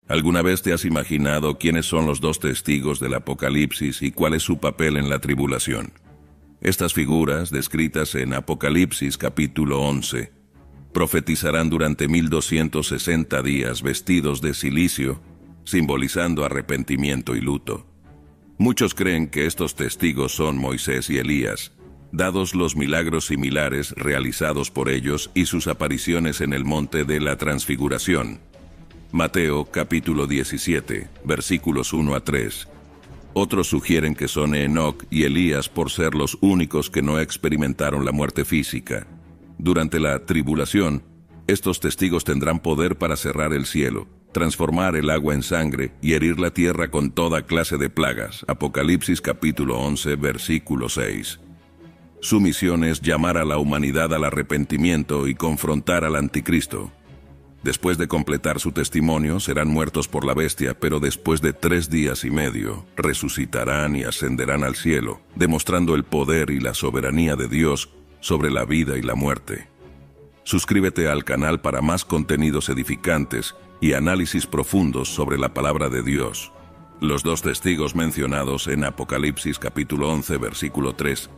¿Alguna vez te has imaginado quiénes son los dos testigos del Apocalipsis y cuál es su papel en la tribulación? Estas figuras, descritas en Apocalipsis capítulo 11, profetizarán durante 1260 días vestidos de cilicio, simbolizando arrepentimiento y luto. Muchos creen que estos testigos son Moisés y Elías, dados los milagros similares realizados por ellos y sus apariciones en el monte de la Transfiguración. Mateo capítulo 17, versículos 1 a 3. Otros sugieren que son Enoc y Elías por ser los únicos que no experimentaron la muerte física. Durante la tribulación, estos testigos tendrán poder para cerrar el cielo, transformar el agua en sangre y herir la tierra con toda clase de plagas. Apocalipsis capítulo 11, versículo 6. Su misión es llamar a la humanidad al arrepentimiento y confrontar al anticristo. Después de completar su testimonio, serán muertos por la bestia, pero después de 3 días y medio, resucitarán y ascenderán al cielo, demostrando el poder y la soberanía de Dios sobre la vida y la muerte. Suscríbete al canal para más contenidos edificantes y análisis profundos sobre la palabra de Dios. Los dos testigos mencionados en Apocalipsis capítulo 11, versículo 3,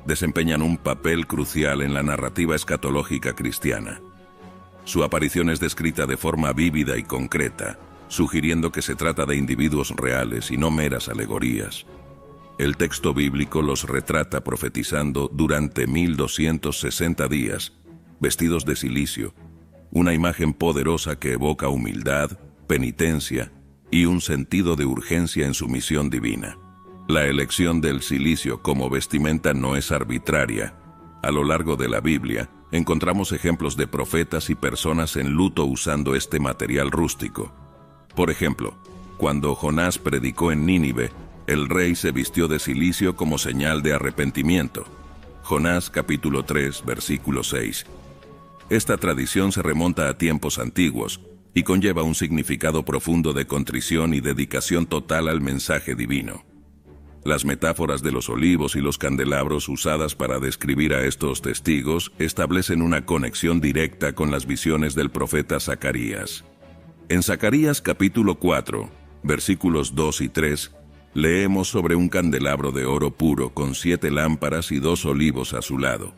desempeñan un papel crucial en la narrativa escatológica cristiana. Su aparición es descrita de forma vívida y concreta, sugiriendo que se trata de individuos reales y no meras alegorías. El texto bíblico los retrata profetizando durante 1260 días, vestidos de cilicio, una imagen poderosa que evoca humildad, penitencia y un sentido de urgencia en su misión divina. La elección del cilicio como vestimenta no es arbitraria. A lo largo de la Biblia, encontramos ejemplos de profetas y personas en luto usando este material rústico. Por ejemplo, cuando Jonás predicó en Nínive, el rey se vistió de cilicio como señal de arrepentimiento. Jonás capítulo 3, versículo 6. Esta tradición se remonta a tiempos antiguos y conlleva un significado profundo de contrición y dedicación total al mensaje divino. Las metáforas de los olivos y los candelabros usadas para describir a estos testigos establecen una conexión directa con las visiones del profeta Zacarías. En Zacarías capítulo 4, versículos 2 y 3, leemos sobre un candelabro de oro puro con 7 lámparas y 2 olivos a su lado.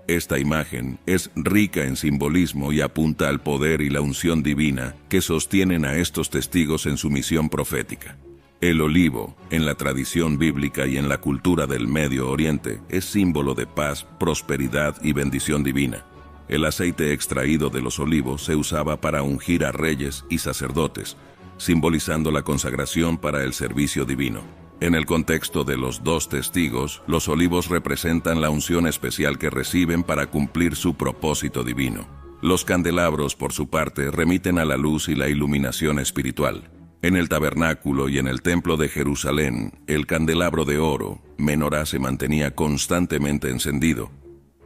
Esta imagen es rica en simbolismo y apunta al poder y la unción divina que sostienen a estos testigos en su misión profética. El olivo, en la tradición bíblica y en la cultura del Medio Oriente, es símbolo de paz, prosperidad y bendición divina. El aceite extraído de los olivos se usaba para ungir a reyes y sacerdotes, simbolizando la consagración para el servicio divino. En el contexto de los dos testigos, los olivos representan la unción especial que reciben para cumplir su propósito divino. Los candelabros, por su parte, remiten a la luz y la iluminación espiritual. En el tabernáculo y en el templo de Jerusalén, el candelabro de oro, menorá, se mantenía constantemente encendido,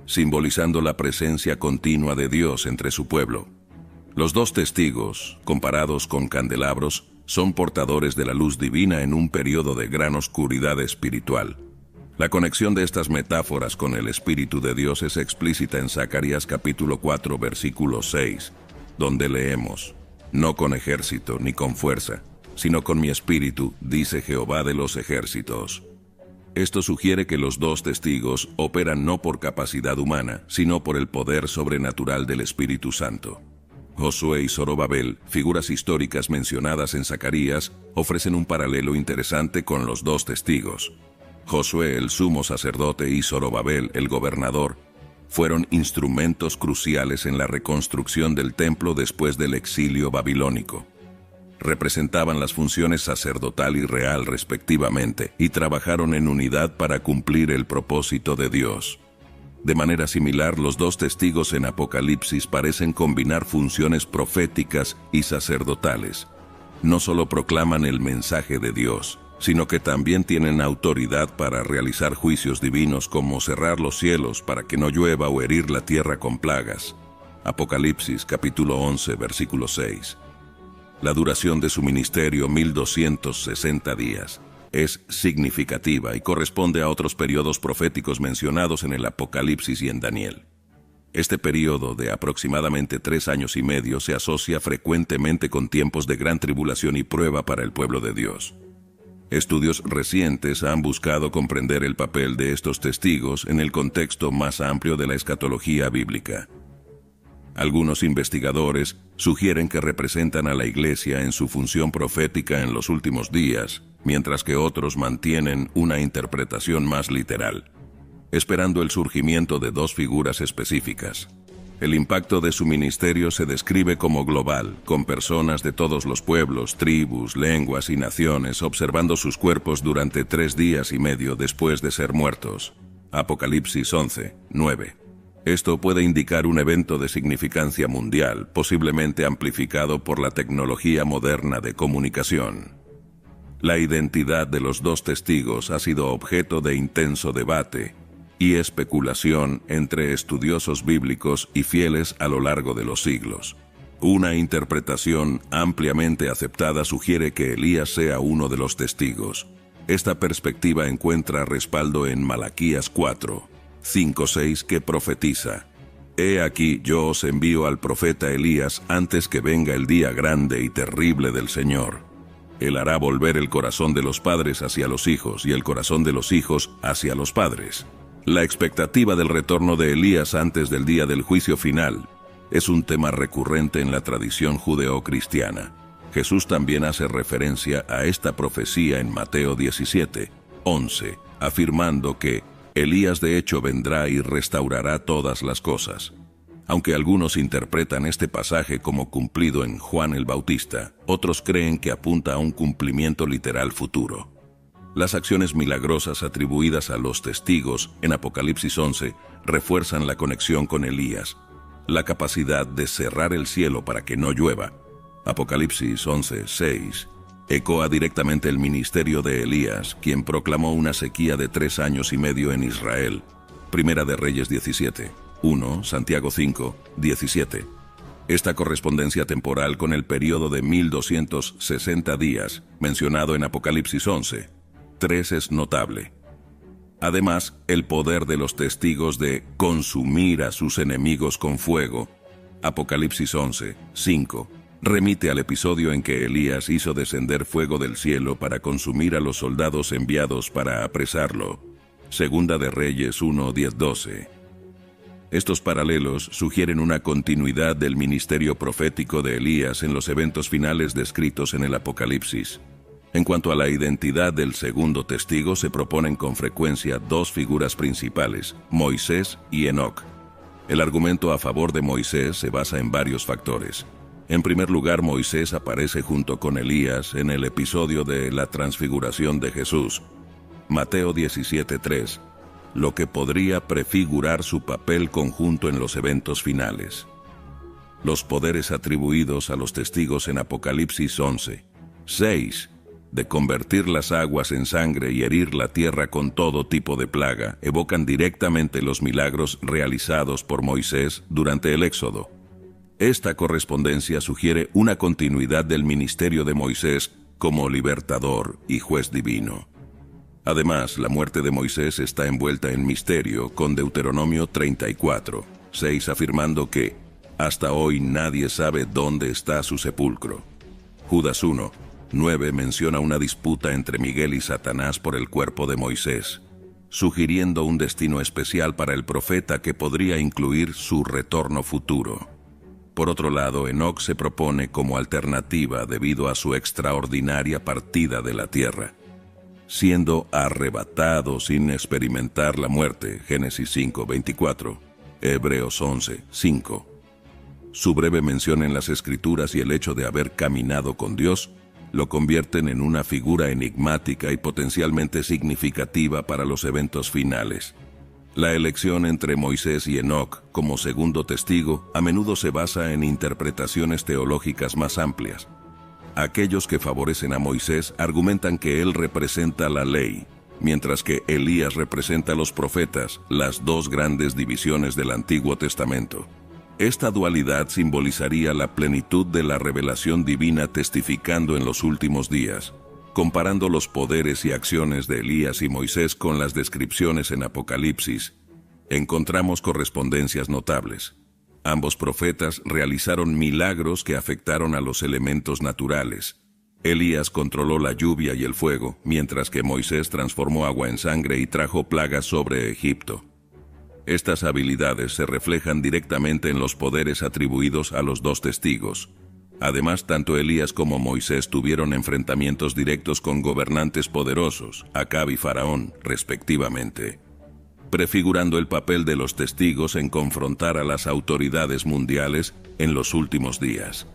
simbolizando la presencia continua de Dios entre su pueblo. Los dos testigos, comparados con candelabros, son portadores de la luz divina en un periodo de gran oscuridad espiritual. La conexión de estas metáforas con el Espíritu de Dios es explícita en Zacarías capítulo 4, versículo 6, donde leemos: «No con ejército ni con fuerza, sino con mi espíritu, dice Jehová de los ejércitos». Esto sugiere que los dos testigos operan no por capacidad humana, sino por el poder sobrenatural del Espíritu Santo. Josué y Zorobabel, figuras históricas mencionadas en Zacarías, ofrecen un paralelo interesante con los dos testigos. Josué, el sumo sacerdote, y Zorobabel, el gobernador, fueron instrumentos cruciales en la reconstrucción del templo después del exilio babilónico. Representaban las funciones sacerdotal y real respectivamente, y trabajaron en unidad para cumplir el propósito de Dios. De manera similar, los dos testigos en Apocalipsis parecen combinar funciones proféticas y sacerdotales. No solo proclaman el mensaje de Dios, sino que también tienen autoridad para realizar juicios divinos como cerrar los cielos para que no llueva o herir la tierra con plagas. Apocalipsis capítulo 11, versículo 6. La duración de su ministerio, 1260 días, es significativa y corresponde a otros periodos proféticos mencionados en el Apocalipsis y en Daniel. Este período de aproximadamente 3 años y medio se asocia frecuentemente con tiempos de gran tribulación y prueba para el pueblo de Dios. Estudios recientes han buscado comprender el papel de estos testigos en el contexto más amplio de la escatología bíblica. Algunos investigadores sugieren que representan a la Iglesia en su función profética en los últimos días, mientras que otros mantienen una interpretación más literal, esperando el surgimiento de dos figuras específicas. El impacto de su ministerio se describe como global, con personas de todos los pueblos, tribus, lenguas y naciones observando sus cuerpos durante 3 días y medio después de ser muertos. Apocalipsis 11, 9. Esto puede indicar un evento de significancia mundial, posiblemente amplificado por la tecnología moderna de comunicación. La identidad de los dos testigos ha sido objeto de intenso debate y especulación entre estudiosos bíblicos y fieles a lo largo de los siglos. Una interpretación ampliamente aceptada sugiere que Elías sea uno de los testigos. Esta perspectiva encuentra respaldo en Malaquías 4, 5-6, que profetiza: «He aquí yo os envío al profeta Elías antes que venga el día grande y terrible del Señor. Él hará volver el corazón de los padres hacia los hijos y el corazón de los hijos hacia los padres». La expectativa del retorno de Elías antes del día del juicio final es un tema recurrente en la tradición judeocristiana. Jesús también hace referencia a esta profecía en Mateo 17, 11, afirmando que Elías de hecho vendrá y restaurará todas las cosas. Aunque algunos interpretan este pasaje como cumplido en Juan el Bautista, otros creen que apunta a un cumplimiento literal futuro. Las acciones milagrosas atribuidas a los testigos en Apocalipsis 11 refuerzan la conexión con Elías, la capacidad de cerrar el cielo para que no llueva. Apocalipsis 11, 6 ecoa directamente el ministerio de Elías, quien proclamó una sequía de 3 años y medio en Israel. Primera de Reyes 17, 1, Santiago 5, 17. Esta correspondencia temporal con el período de 1260 días, mencionado en Apocalipsis 11, 3 es notable. Además, el poder de los testigos de consumir a sus enemigos con fuego, Apocalipsis 11, 5, remite al episodio en que Elías hizo descender fuego del cielo para consumir a los soldados enviados para apresarlo, Segunda de Reyes 1, 10, 12. Estos paralelos sugieren una continuidad del ministerio profético de Elías en los eventos finales descritos en el Apocalipsis. En cuanto a la identidad del segundo testigo, se proponen con frecuencia dos figuras principales, Moisés y Enoc. El argumento a favor de Moisés se basa en varios factores. En primer lugar, Moisés aparece junto con Elías en el episodio de la transfiguración de Jesús, Mateo 17:3, lo que podría prefigurar su papel conjunto en los eventos finales. Los poderes atribuidos a los testigos en Apocalipsis 11, 6, de convertir las aguas en sangre y herir la tierra con todo tipo de plaga, evocan directamente los milagros realizados por Moisés durante el Éxodo. Esta correspondencia sugiere una continuidad del ministerio de Moisés como libertador y juez divino. Además, la muerte de Moisés está envuelta en misterio, con Deuteronomio 34, 6 afirmando que hasta hoy nadie sabe dónde está su sepulcro. Judas 1, 9 menciona una disputa entre Miguel y Satanás por el cuerpo de Moisés, sugiriendo un destino especial para el profeta que podría incluir su retorno futuro. Por otro lado, Enoc se propone como alternativa debido a su extraordinaria partida de la tierra, siendo arrebatado sin experimentar la muerte, Génesis 5, 24, Hebreos 11, 5. Su breve mención en las Escrituras y el hecho de haber caminado con Dios lo convierten en una figura enigmática y potencialmente significativa para los eventos finales. La elección entre Moisés y Enoc como segundo testigo a menudo se basa en interpretaciones teológicas más amplias. Aquellos que favorecen a Moisés argumentan que él representa la ley, mientras que Elías representa a los profetas, las dos grandes divisiones del Antiguo Testamento. Esta dualidad simbolizaría la plenitud de la revelación divina testificando en los últimos días, comparando los poderes y acciones de Elías y Moisés con las descripciones en Apocalipsis. Encontramos correspondencias notables. Ambos profetas realizaron milagros que afectaron a los elementos naturales. Elías controló la lluvia y el fuego, mientras que Moisés transformó agua en sangre y trajo plagas sobre Egipto. Estas habilidades se reflejan directamente en los poderes atribuidos a los dos testigos. Además, tanto Elías como Moisés tuvieron enfrentamientos directos con gobernantes poderosos, Acab y Faraón, respectivamente, prefigurando el papel de los testigos en confrontar a las autoridades mundiales en los últimos días.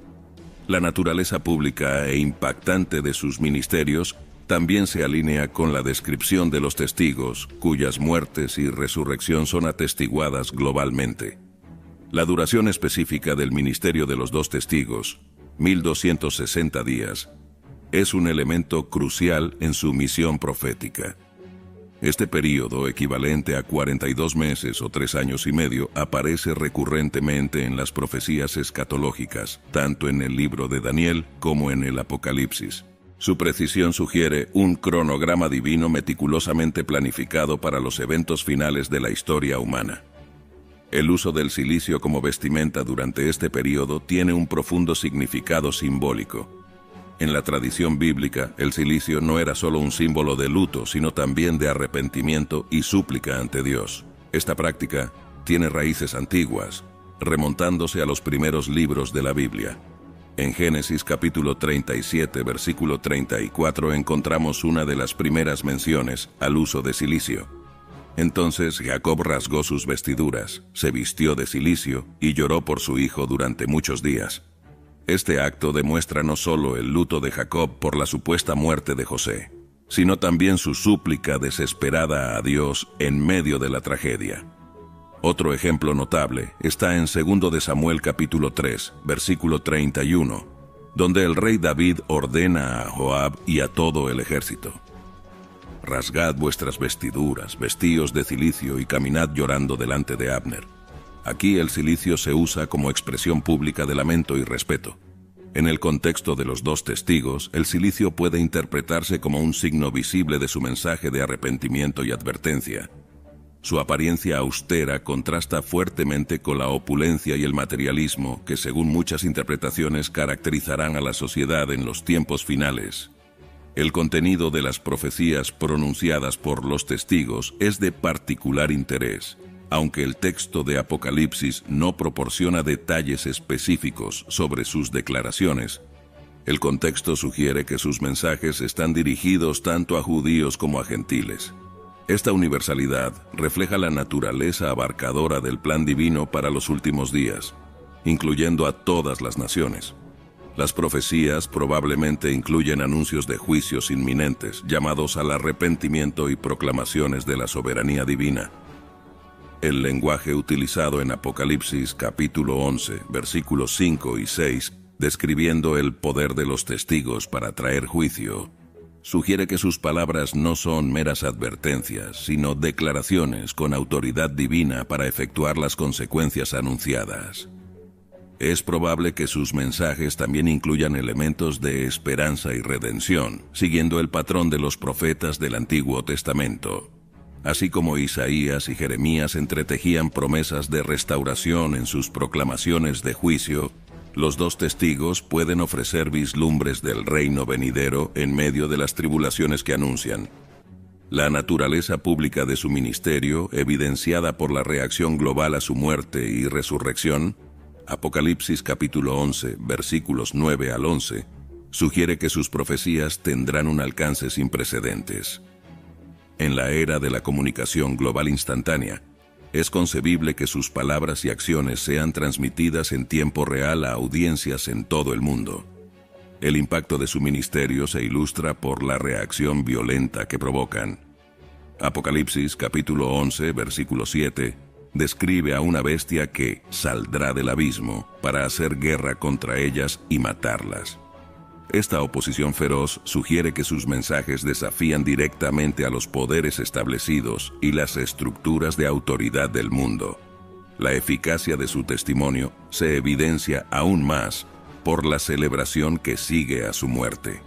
La naturaleza pública e impactante de sus ministerios también se alinea con la descripción de los testigos, cuyas muertes y resurrección son atestiguadas globalmente. La duración específica del ministerio de los dos testigos, 1260 días, es un elemento crucial en su misión profética. Este período, equivalente a 42 meses o 3 años y medio, aparece recurrentemente en las profecías escatológicas, tanto en el libro de Daniel como en el Apocalipsis. Su precisión sugiere un cronograma divino meticulosamente planificado para los eventos finales de la historia humana. El uso del cilicio como vestimenta durante este período tiene un profundo significado simbólico. En la tradición bíblica, el cilicio no era solo un símbolo de luto, sino también de arrepentimiento y súplica ante Dios. Esta práctica tiene raíces antiguas, remontándose a los primeros libros de la Biblia. En Génesis capítulo 37, versículo 34, encontramos una de las primeras menciones al uso de cilicio. Entonces Jacob rasgó sus vestiduras, se vistió de cilicio y lloró por su hijo durante muchos días. Este acto demuestra no solo el luto de Jacob por la supuesta muerte de José, sino también su súplica desesperada a Dios en medio de la tragedia. Otro ejemplo notable está en 2 de Samuel capítulo 3, versículo 31, donde el rey David ordena a Joab y a todo el ejército: «Rasgad vuestras vestiduras, vestíos de cilicio y caminad llorando delante de Abner». Aquí el cilicio se usa como expresión pública de lamento y respeto. En el contexto de los dos testigos, el cilicio puede interpretarse como un signo visible de su mensaje de arrepentimiento y advertencia. Su apariencia austera contrasta fuertemente con la opulencia y el materialismo que, según muchas interpretaciones, caracterizarán a la sociedad en los tiempos finales. El contenido de las profecías pronunciadas por los testigos es de particular interés. Aunque el texto de Apocalipsis no proporciona detalles específicos sobre sus declaraciones, el contexto sugiere que sus mensajes están dirigidos tanto a judíos como a gentiles. Esta universalidad refleja la naturaleza abarcadora del plan divino para los últimos días, incluyendo a todas las naciones. Las profecías probablemente incluyen anuncios de juicios inminentes, llamados al arrepentimiento y proclamaciones de la soberanía divina. El lenguaje utilizado en Apocalipsis capítulo 11, versículos 5 y 6, describiendo el poder de los testigos para traer juicio, sugiere que sus palabras no son meras advertencias, sino declaraciones con autoridad divina para efectuar las consecuencias anunciadas. Es probable que sus mensajes también incluyan elementos de esperanza y redención, siguiendo el patrón de los profetas del Antiguo Testamento. Así como Isaías y Jeremías entretejían promesas de restauración en sus proclamaciones de juicio, los dos testigos pueden ofrecer vislumbres del reino venidero en medio de las tribulaciones que anuncian. La naturaleza pública de su ministerio, evidenciada por la reacción global a su muerte y resurrección, Apocalipsis capítulo 11, versículos 9 al 11, sugiere que sus profecías tendrán un alcance sin precedentes. En la era de la comunicación global instantánea, es concebible que sus palabras y acciones sean transmitidas en tiempo real a audiencias en todo el mundo. El impacto de su ministerio se ilustra por la reacción violenta que provocan. Apocalipsis capítulo 11, versículo 7, describe a una bestia que saldrá del abismo para hacer guerra contra ellas y matarlas. Esta oposición feroz sugiere que sus mensajes desafían directamente a los poderes establecidos y las estructuras de autoridad del mundo. La eficacia de su testimonio se evidencia aún más por la celebración que sigue a su muerte.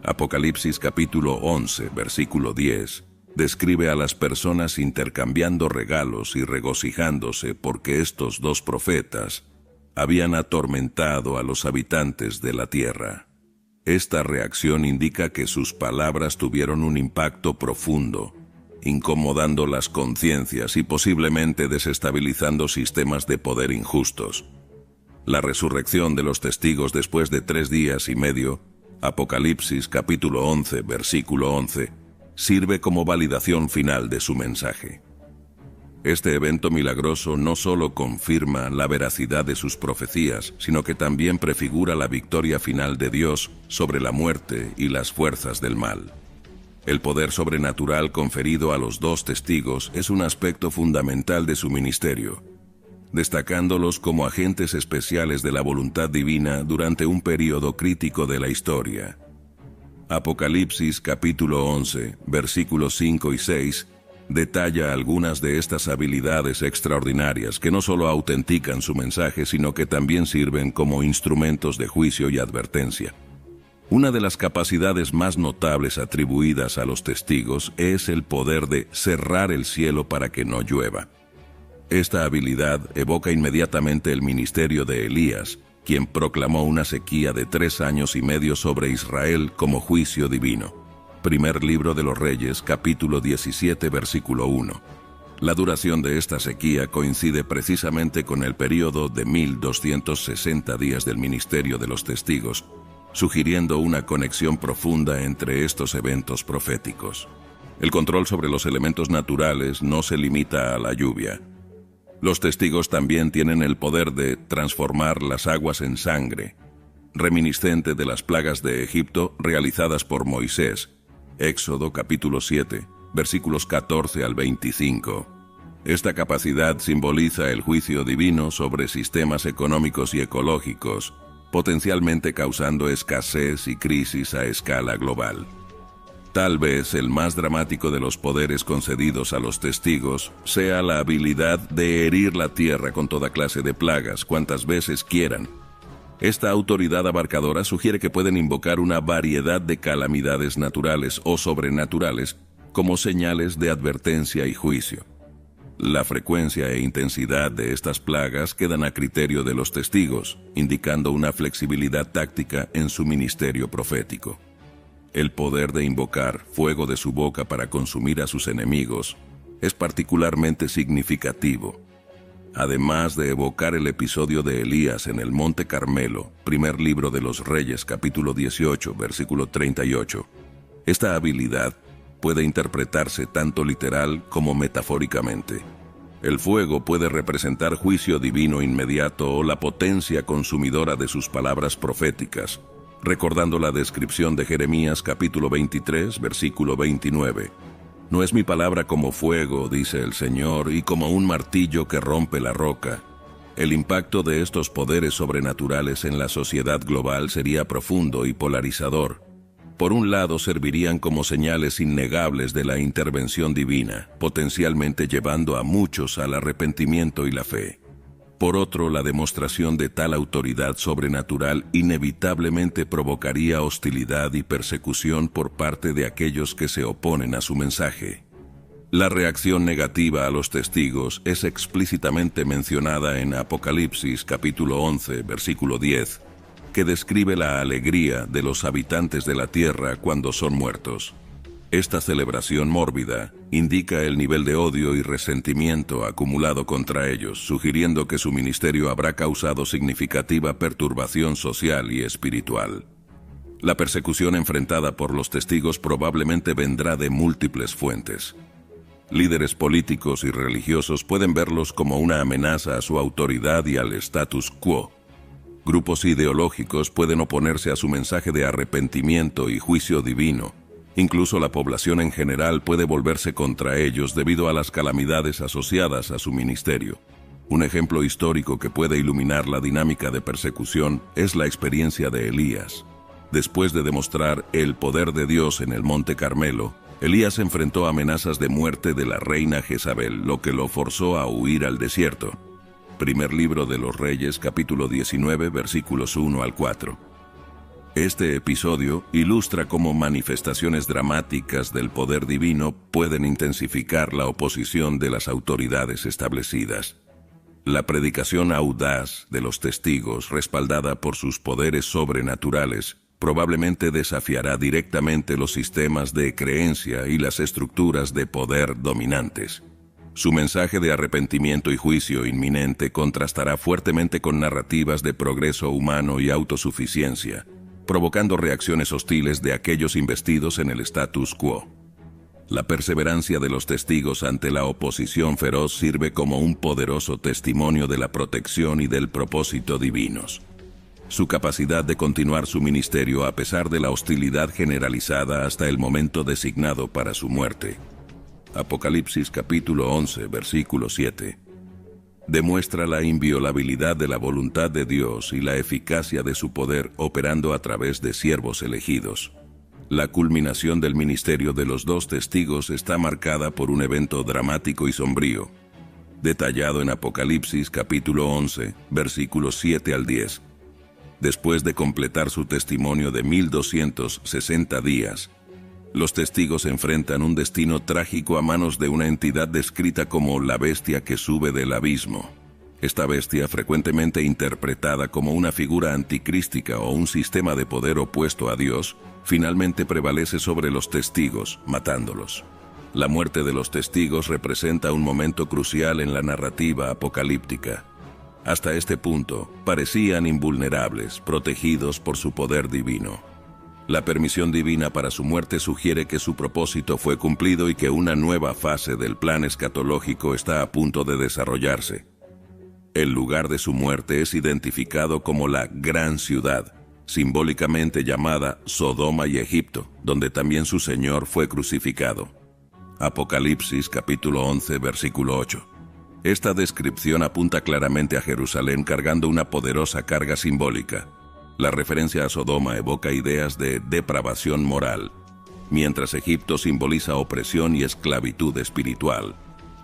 Apocalipsis capítulo 11, versículo 10, describe a las personas intercambiando regalos y regocijándose porque estos dos profetas habían atormentado a los habitantes de la tierra. Esta reacción indica que sus palabras tuvieron un impacto profundo, incomodando las conciencias y posiblemente desestabilizando sistemas de poder injustos. La resurrección de los testigos después de 3 días y medio, Apocalipsis capítulo 11, versículo 11, sirve como validación final de su mensaje. Este evento milagroso no solo confirma la veracidad de sus profecías, sino que también prefigura la victoria final de Dios sobre la muerte y las fuerzas del mal. El poder sobrenatural conferido a los 2 testigos es un aspecto fundamental de su ministerio, destacándolos como agentes especiales de la voluntad divina durante un período crítico de la historia. Apocalipsis capítulo 11, versículos 5 y 6, detalla algunas de estas habilidades extraordinarias que no solo autentican su mensaje, sino que también sirven como instrumentos de juicio y advertencia. Una de las capacidades más notables atribuidas a los testigos es el poder de cerrar el cielo para que no llueva. Esta habilidad evoca inmediatamente el ministerio de Elías, quien proclamó una sequía de 3 años y medio sobre Israel como juicio divino. Primer libro de los Reyes, capítulo 17, versículo 1. La duración de esta sequía coincide precisamente con el período de 1260 días del ministerio de los testigos, sugiriendo una conexión profunda entre estos eventos proféticos. El control sobre los elementos naturales no se limita a la lluvia. Los testigos también tienen el poder de transformar las aguas en sangre, reminiscente de las plagas de Egipto realizadas por Moisés. Éxodo capítulo 7, versículos 14 al 25. Esta capacidad simboliza el juicio divino sobre sistemas económicos y ecológicos, potencialmente causando escasez y crisis a escala global. Tal vez el más dramático de los poderes concedidos a los testigos sea la habilidad de herir la tierra con toda clase de plagas cuantas veces quieran. Esta autoridad abarcadora sugiere que pueden invocar una variedad de calamidades naturales o sobrenaturales como señales de advertencia y juicio. La frecuencia e intensidad de estas plagas quedan a criterio de los testigos, indicando una flexibilidad táctica en su ministerio profético. El poder de invocar fuego de su boca para consumir a sus enemigos es particularmente significativo. Además de evocar el episodio de Elías en el Monte Carmelo, primer libro de los Reyes, capítulo 18, versículo 38, esta habilidad puede interpretarse tanto literal como metafóricamente. El fuego puede representar juicio divino inmediato o la potencia consumidora de sus palabras proféticas, recordando la descripción de Jeremías capítulo 23, versículo 29. No es mi palabra como fuego, dice el Señor, y como un martillo que rompe la roca. El impacto de estos poderes sobrenaturales en la sociedad global sería profundo y polarizador. Por un lado, servirían como señales innegables de la intervención divina, potencialmente llevando a muchos al arrepentimiento y la fe. Por otro, la demostración de tal autoridad sobrenatural inevitablemente provocaría hostilidad y persecución por parte de aquellos que se oponen a su mensaje. La reacción negativa a los testigos es explícitamente mencionada en Apocalipsis capítulo 11, versículo 10, que describe la alegría de los habitantes de la tierra cuando son muertos. Esta celebración mórbida indica el nivel de odio y resentimiento acumulado contra ellos, sugiriendo que su ministerio habrá causado significativa perturbación social y espiritual. La persecución enfrentada por los testigos probablemente vendrá de múltiples fuentes. Líderes políticos y religiosos pueden verlos como una amenaza a su autoridad y al status quo. Grupos ideológicos pueden oponerse a su mensaje de arrepentimiento y juicio divino. Incluso la población en general puede volverse contra ellos debido a las calamidades asociadas a su ministerio. Un ejemplo histórico que puede iluminar la dinámica de persecución es la experiencia de Elías. Después de demostrar el poder de Dios en el Monte Carmelo, Elías enfrentó amenazas de muerte de la reina Jezabel, lo que lo forzó a huir al desierto. Primer libro de los Reyes, capítulo 19, versículos 1 al 4. Este episodio ilustra cómo manifestaciones dramáticas del poder divino pueden intensificar la oposición de las autoridades establecidas. La predicación audaz de los testigos, respaldada por sus poderes sobrenaturales, probablemente desafiará directamente los sistemas de creencia y las estructuras de poder dominantes. Su mensaje de arrepentimiento y juicio inminente contrastará fuertemente con narrativas de progreso humano y autosuficiencia, provocando reacciones hostiles de aquellos investidos en el status quo. La perseverancia de los testigos ante la oposición feroz sirve como un poderoso testimonio de la protección y del propósito divinos. Su capacidad de continuar su ministerio a pesar de la hostilidad generalizada hasta el momento designado para su muerte. Apocalipsis capítulo 11, versículo 7. Demuestra la inviolabilidad de la voluntad de Dios y la eficacia de su poder operando a través de siervos elegidos. La culminación del ministerio de los dos testigos está marcada por un evento dramático y sombrío, detallado en Apocalipsis capítulo 11, versículos 7 al 10. Después de completar su testimonio de 1260 días, los testigos enfrentan un destino trágico a manos de una entidad descrita como la bestia que sube del abismo. Esta bestia, frecuentemente interpretada como una figura anticrística o un sistema de poder opuesto a Dios, finalmente prevalece sobre los testigos, matándolos. La muerte de los testigos representa un momento crucial en la narrativa apocalíptica. Hasta este punto, parecían invulnerables, protegidos por su poder divino. La permisión divina para su muerte sugiere que su propósito fue cumplido y que una nueva fase del plan escatológico está a punto de desarrollarse. El lugar de su muerte es identificado como la Gran Ciudad, simbólicamente llamada Sodoma y Egipto, donde también su Señor fue crucificado. Apocalipsis capítulo 11, versículo 8. Esta descripción apunta claramente a Jerusalén cargando una poderosa carga simbólica. La referencia a Sodoma evoca ideas de depravación moral, mientras Egipto simboliza opresión y esclavitud espiritual.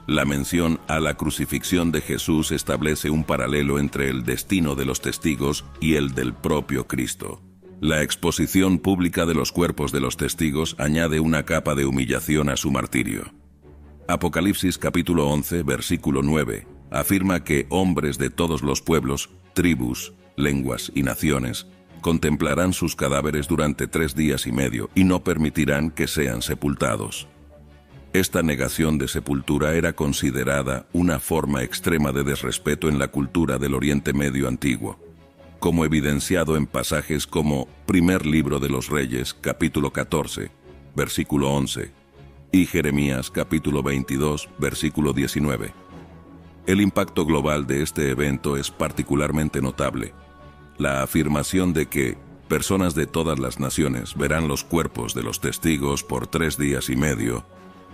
La mención a la crucifixión de Jesús establece un paralelo entre el destino de los testigos y el del propio Cristo. La exposición pública de los cuerpos de los testigos añade una capa de humillación a su martirio. Apocalipsis capítulo 11, versículo 9, afirma que hombres de todos los pueblos, tribus, lenguas y naciones contemplarán sus cadáveres durante 3 días y medio y no permitirán que sean sepultados. Esta negación de sepultura era considerada una forma extrema de desrespeto en la cultura del Oriente Medio antiguo, como evidenciado en pasajes como Primer Libro de los Reyes, capítulo 14, versículo 11, y Jeremías, capítulo 22, versículo 19. El impacto global de este evento es particularmente notable. La afirmación de que personas de todas las naciones verán los cuerpos de los testigos por 3 días y medio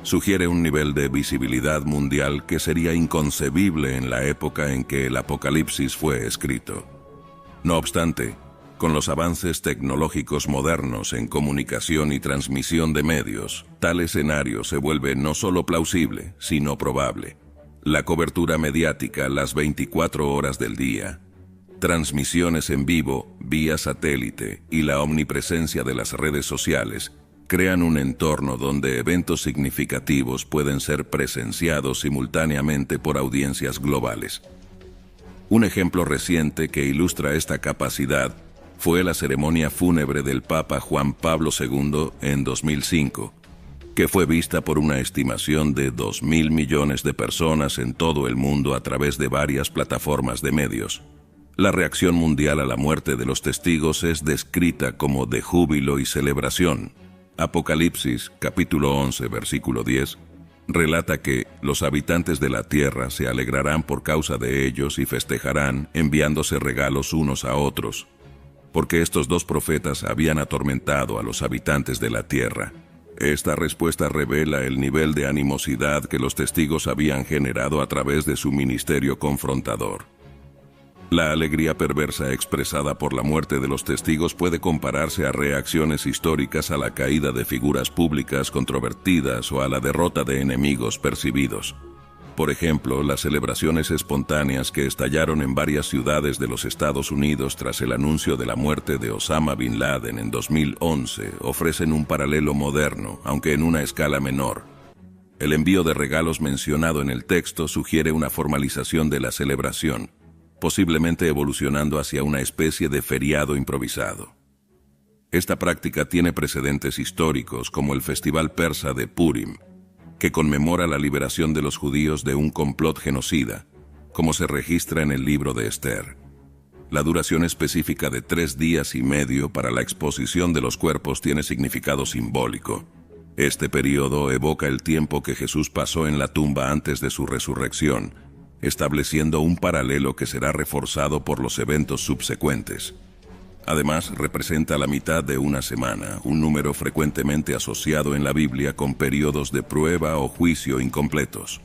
sugiere un nivel de visibilidad mundial que sería inconcebible en la época en que el Apocalipsis fue escrito. No obstante, con los avances tecnológicos modernos en comunicación y transmisión de medios, tal escenario se vuelve no solo plausible, sino probable. La cobertura mediática las 24 horas del día, transmisiones en vivo, vía satélite y la omnipresencia de las redes sociales crean un entorno donde eventos significativos pueden ser presenciados simultáneamente por audiencias globales. Un ejemplo reciente que ilustra esta capacidad fue la ceremonia fúnebre del Papa Juan Pablo II en 2005, que fue vista por una estimación de 2.000 millones de personas en todo el mundo a través de varias plataformas de medios. La reacción mundial a la muerte de los testigos es descrita como de júbilo y celebración. Apocalipsis, capítulo 11, versículo 10, relata que los habitantes de la tierra se alegrarán por causa de ellos y festejarán enviándose regalos unos a otros, porque estos 2 profetas habían atormentado a los habitantes de la tierra. Esta respuesta revela el nivel de animosidad que los testigos habían generado a través de su ministerio confrontador. La alegría perversa expresada por la muerte de los testigos puede compararse a reacciones históricas a la caída de figuras públicas controvertidas o a la derrota de enemigos percibidos. Por ejemplo, las celebraciones espontáneas que estallaron en varias ciudades de los Estados Unidos tras el anuncio de la muerte de Osama Bin Laden en 2011 ofrecen un paralelo moderno, aunque en una escala menor. El envío de regalos mencionado en el texto sugiere una formalización de la celebración, posiblemente evolucionando hacia una especie de feriado improvisado. Esta práctica tiene precedentes históricos, como el festival persa de Purim, que conmemora la liberación de los judíos de un complot genocida, como se registra en el libro de Esther. La duración específica de 3 días y medio para la exposición de los cuerpos tiene significado simbólico. Este periodo evoca el tiempo que Jesús pasó en la tumba antes de su resurrección, estableciendo un paralelo que será reforzado por los eventos subsecuentes. Además, representa la mitad de una semana, un número frecuentemente asociado en la Biblia con periodos de prueba o juicio incompletos.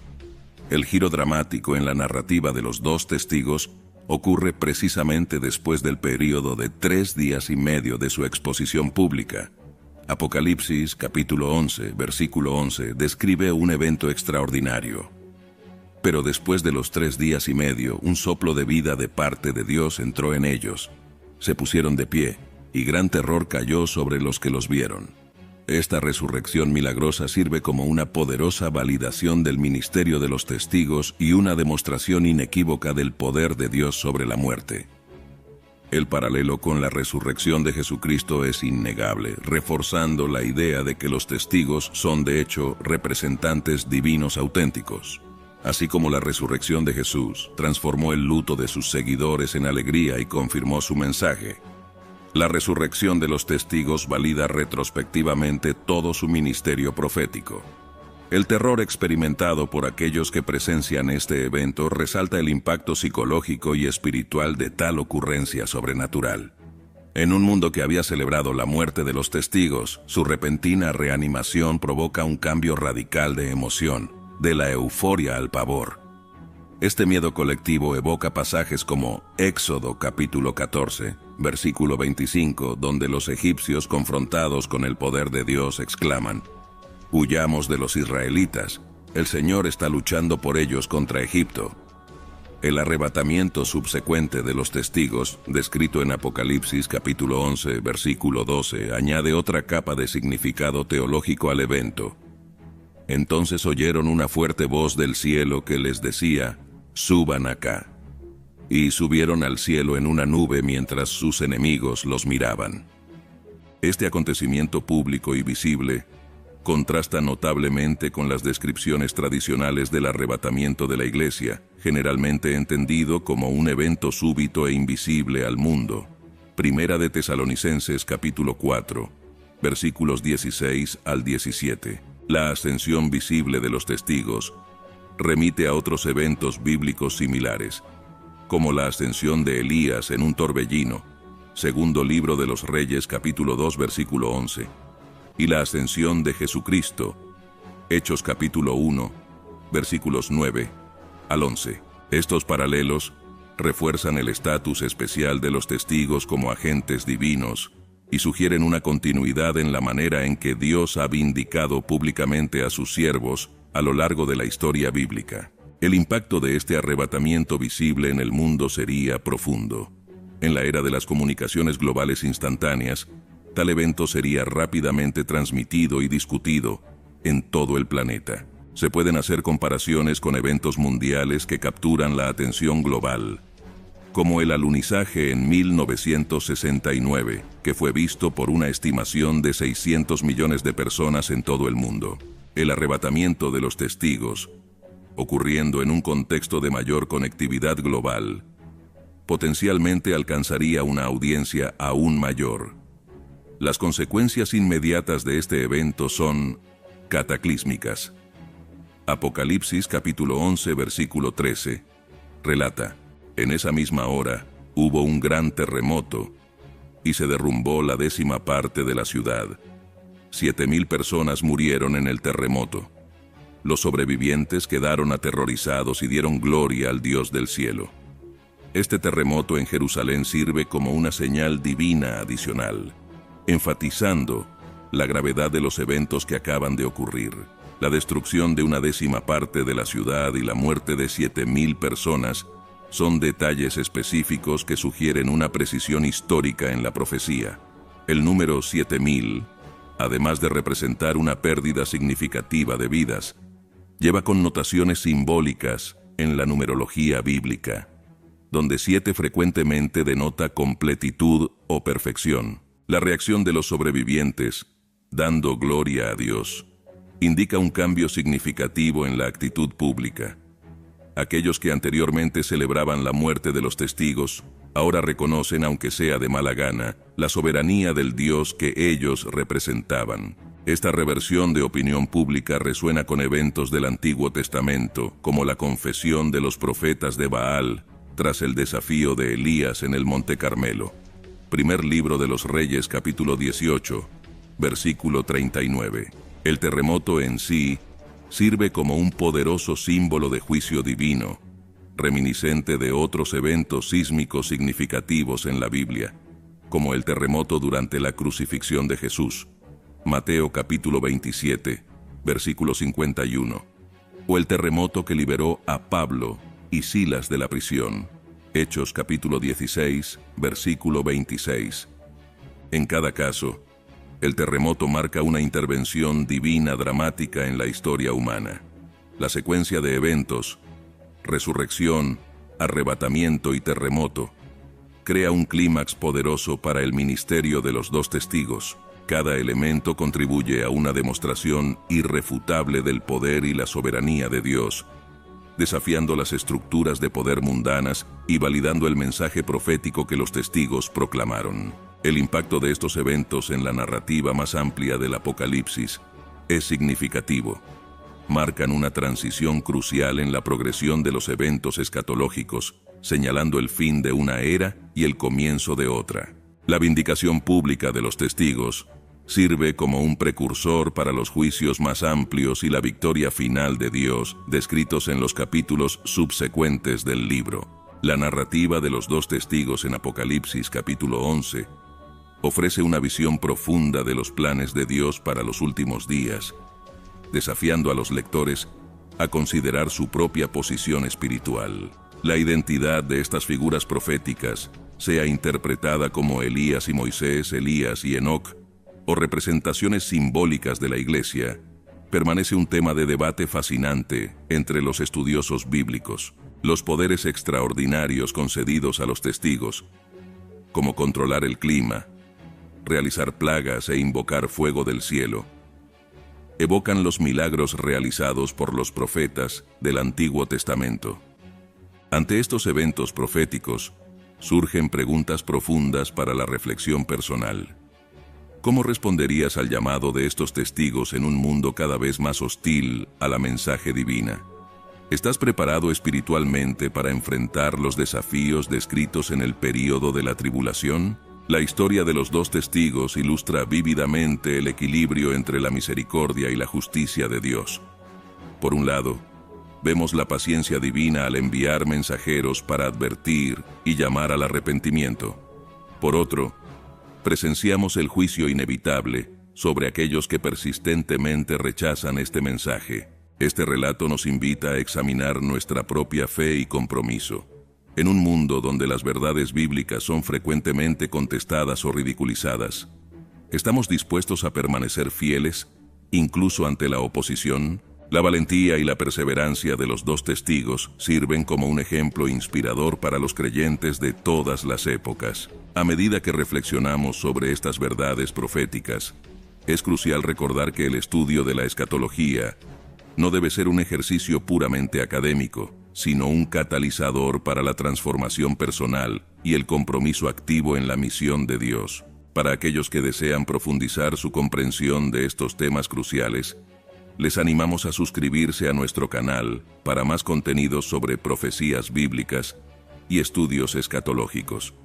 El giro dramático en la narrativa de los 2 testigos ocurre precisamente después del período de 3 días y medio de su exposición pública. Apocalipsis, capítulo 11, versículo 11, describe un evento extraordinario. Pero después de los 3 días y medio, un soplo de vida de parte de Dios entró en ellos. Se pusieron de pie, y gran terror cayó sobre los que los vieron. Esta resurrección milagrosa sirve como una poderosa validación del ministerio de los testigos y una demostración inequívoca del poder de Dios sobre la muerte. El paralelo con la resurrección de Jesucristo es innegable, reforzando la idea de que los testigos son de hecho representantes divinos auténticos. Así como la resurrección de Jesús transformó el luto de sus seguidores en alegría y confirmó su mensaje, la resurrección de los testigos valida retrospectivamente todo su ministerio profético. El terror experimentado por aquellos que presencian este evento resalta el impacto psicológico y espiritual de tal ocurrencia sobrenatural. En un mundo que había celebrado la muerte de los testigos, su repentina reanimación provoca un cambio radical de emoción, de la euforia al pavor. Este miedo colectivo evoca pasajes como Éxodo capítulo 14, versículo 25, donde los egipcios confrontados con el poder de Dios exclaman: «Huyamos de los israelitas, el Señor está luchando por ellos contra Egipto». El arrebatamiento subsecuente de los testigos, descrito en Apocalipsis capítulo 11, versículo 12, añade otra capa de significado teológico al evento. Entonces oyeron una fuerte voz del cielo que les decía: «Suban acá». Y subieron al cielo en una nube mientras sus enemigos los miraban. Este acontecimiento público y visible contrasta notablemente con las descripciones tradicionales del arrebatamiento de la Iglesia, generalmente entendido como un evento súbito e invisible al mundo. Primera de Tesalonicenses capítulo 4, versículos 16 al 17. La ascensión visible de los testigos remite a otros eventos bíblicos similares, como la ascensión de Elías en un torbellino, segundo libro de los Reyes capítulo 2 versículo 11, y la ascensión de Jesucristo, Hechos capítulo 1, versículos 9 al 11. Estos paralelos refuerzan el estatus especial de los testigos como agentes divinos y sugieren una continuidad en la manera en que Dios ha vindicado públicamente a sus siervos a lo largo de la historia bíblica. El impacto de este arrebatamiento visible en el mundo sería profundo. En la era de las comunicaciones globales instantáneas, tal evento sería rápidamente transmitido y discutido en todo el planeta. Se pueden hacer comparaciones con eventos mundiales que capturan la atención global, como el alunizaje en 1969, que fue visto por una estimación de 600 millones de personas en todo el mundo. El arrebatamiento de los testigos, ocurriendo en un contexto de mayor conectividad global, potencialmente alcanzaría una audiencia aún mayor. Las consecuencias inmediatas de este evento son cataclísmicas. Apocalipsis capítulo 11 versículo 13 relata: «En esa misma hora hubo un gran terremoto y se derrumbó la 10ª parte de la ciudad. 7,000 personas murieron en el terremoto. Los sobrevivientes quedaron aterrorizados y dieron gloria al Dios del cielo». Este terremoto en Jerusalén sirve como una señal divina adicional, enfatizando la gravedad de los eventos que acaban de ocurrir. La destrucción de una 10ª parte de la ciudad y la muerte de 7,000 personas son detalles específicos que sugieren una precisión histórica en la profecía. El número 7,000, además de representar una pérdida significativa de vidas, lleva connotaciones simbólicas en la numerología bíblica, donde 7 frecuentemente denota completitud o perfección. La reacción de los sobrevivientes, dando gloria a Dios, indica un cambio significativo en la actitud pública. Aquellos que anteriormente celebraban la muerte de los testigos, ahora reconocen, aunque sea de mala gana, la soberanía del Dios que ellos representaban. Esta reversión de opinión pública resuena con eventos del Antiguo Testamento, como la confesión de los profetas de Baal tras el desafío de Elías en el Monte Carmelo. Primer libro de los Reyes, capítulo 18, versículo 39. El terremoto en sí sirve como un poderoso símbolo de juicio divino, reminiscente de otros eventos sísmicos significativos en la Biblia, como el terremoto durante la crucifixión de Jesús, Mateo capítulo 27, versículo 51, o el terremoto que liberó a Pablo y Silas de la prisión, Hechos capítulo 16, versículo 26. En cada caso, el terremoto marca una intervención divina dramática en la historia humana. La secuencia de eventos, resurrección, arrebatamiento y terremoto, crea un clímax poderoso para el ministerio de los 2 testigos. Cada elemento contribuye a una demostración irrefutable del poder y la soberanía de Dios, desafiando las estructuras de poder mundanas y validando el mensaje profético que los testigos proclamaron. El impacto de estos eventos en la narrativa más amplia del Apocalipsis es significativo. Marcan una transición crucial en la progresión de los eventos escatológicos, señalando el fin de una era y el comienzo de otra. La vindicación pública de los testigos sirve como un precursor para los juicios más amplios y la victoria final de Dios, descritos en los capítulos subsecuentes del libro. La narrativa de los 2 testigos en Apocalipsis capítulo 11 ofrece una visión profunda de los planes de Dios para los últimos días, desafiando a los lectores a considerar su propia posición espiritual. La identidad de estas figuras proféticas, sea interpretada como Elías y Moisés, Elías y Enoc, o representaciones simbólicas de la Iglesia, permanece un tema de debate fascinante entre los estudiosos bíblicos. Los poderes extraordinarios concedidos a los testigos, como controlar el clima, realizar plagas e invocar fuego del cielo, evocan los milagros realizados por los profetas del Antiguo Testamento. Ante estos eventos proféticos, surgen preguntas profundas para la reflexión personal. ¿Cómo responderías al llamado de estos testigos en un mundo cada vez más hostil a la mensaje divina? ¿Estás preparado espiritualmente para enfrentar los desafíos descritos en el período de la tribulación? La historia de los 2 testigos ilustra vívidamente el equilibrio entre la misericordia y la justicia de Dios. Por un lado, vemos la paciencia divina al enviar mensajeros para advertir y llamar al arrepentimiento. Por otro, presenciamos el juicio inevitable sobre aquellos que persistentemente rechazan este mensaje. Este relato nos invita a examinar nuestra propia fe y compromiso. En un mundo donde las verdades bíblicas son frecuentemente contestadas o ridiculizadas, ¿estamos dispuestos a permanecer fieles, incluso ante la oposición? La valentía y la perseverancia de los 2 testigos sirven como un ejemplo inspirador para los creyentes de todas las épocas. A medida que reflexionamos sobre estas verdades proféticas, es crucial recordar que el estudio de la escatología no debe ser un ejercicio puramente académico, sino un catalizador para la transformación personal y el compromiso activo en la misión de Dios. Para aquellos que desean profundizar su comprensión de estos temas cruciales, les animamos a suscribirse a nuestro canal para más contenidos sobre profecías bíblicas y estudios escatológicos.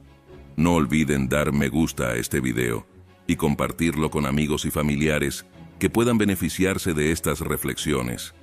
No olviden dar me gusta a este video y compartirlo con amigos y familiares que puedan beneficiarse de estas reflexiones.